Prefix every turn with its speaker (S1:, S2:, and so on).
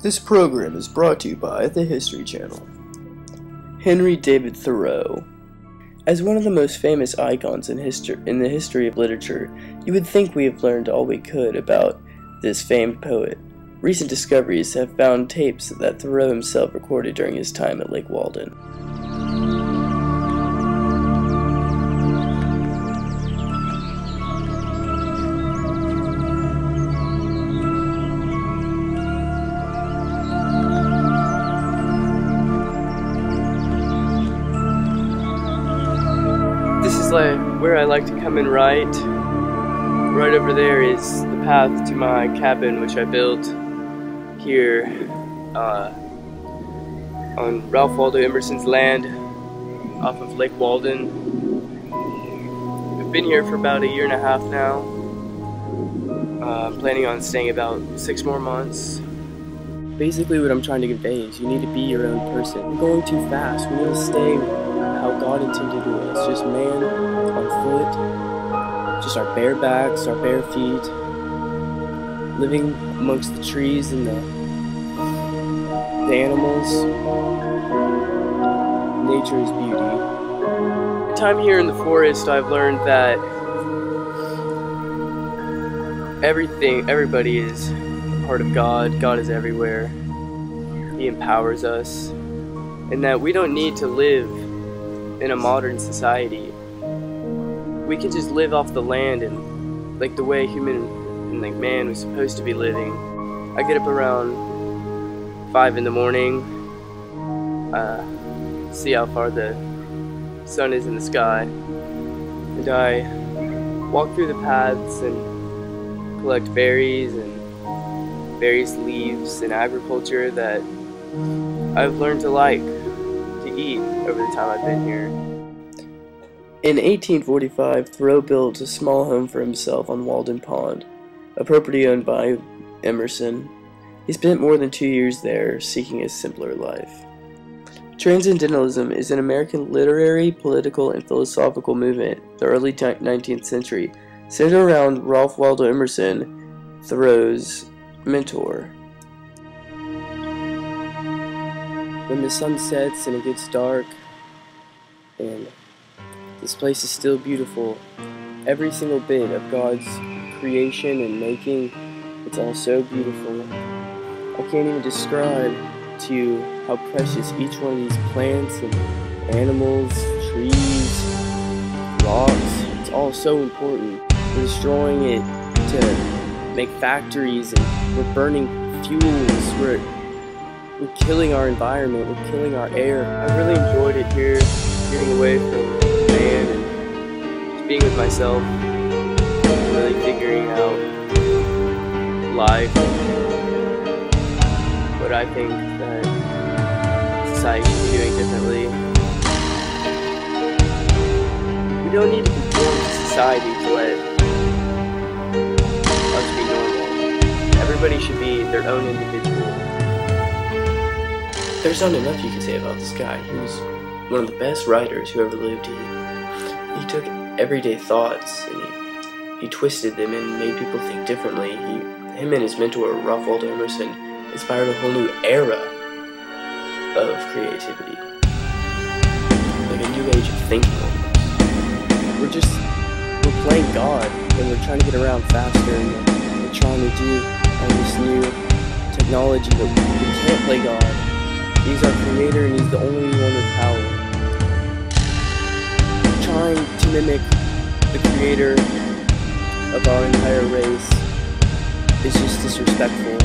S1: This program is brought to you by the History Channel. Henry David Thoreau. As one of the most famous icons in the history of literature, you would think we have learned all we could about this famed poet. Recent discoveries have found tapes that Thoreau himself recorded during his time at Lake Walden. This is where I like to come and write. Right over there is the path to my cabin, which I built here on Ralph Waldo Emerson's land off of Lake Walden. I've been here for about 1.5 years now. I'm planning on staying about 6 more months. Basically what I'm trying to convey is you need to be your own person. We're going too fast. We need to stay how God intended to us. Just man on foot, just our bare backs, our bare feet, living amongst the trees and the animals. Nature is beauty. Time here in the forest, I've learned that everybody is a part of God. God is everywhere. He empowers us, and that we don't need to live in a modern society. We can just live off the land and like the way man was supposed to be living. I get up around 5 in the morning, see how far the sun is in the sky, and I walk through the paths and collect berries and various leaves and agriculture that I've learned to like to eat over the time I've been here. In 1845, Thoreau built a small home for himself on Walden Pond, a property owned by Emerson. He spent more than 2 years there, seeking a simpler life. Transcendentalism is an American literary, political, and philosophical movement in the early 19th century, centered around Ralph Waldo Emerson, Thoreau's mentor. When the sun sets and it gets dark, and this place is still beautiful, every single bit of God's creation and making, it's all so beautiful. I can't even describe to you how precious each one of these plants and animals, trees, rocks, it's all so important. We're destroying it to make factories, and we're burning fuels, we're killing our environment, we're killing our air. I really enjoyed it here, getting away from man and just being with myself, really figuring out life, what I think that society should be doing differently. We don't need to conform to society to let us be normal. Everybody should be their own individual. There's not enough you can say about this guy. He was one of the best writers who ever lived. He took everyday thoughts and he twisted them and made people think differently. Him and his mentor, Ralph Waldo Emerson, inspired a whole new era of creativity. Like a new age of thinking almost. We're playing God, and we're trying to get around faster, and we're trying to do all this new technology, but we can't play God. He's our creator, and he's the only one with power. Trying to mimic the creator of our entire race is just disrespectful.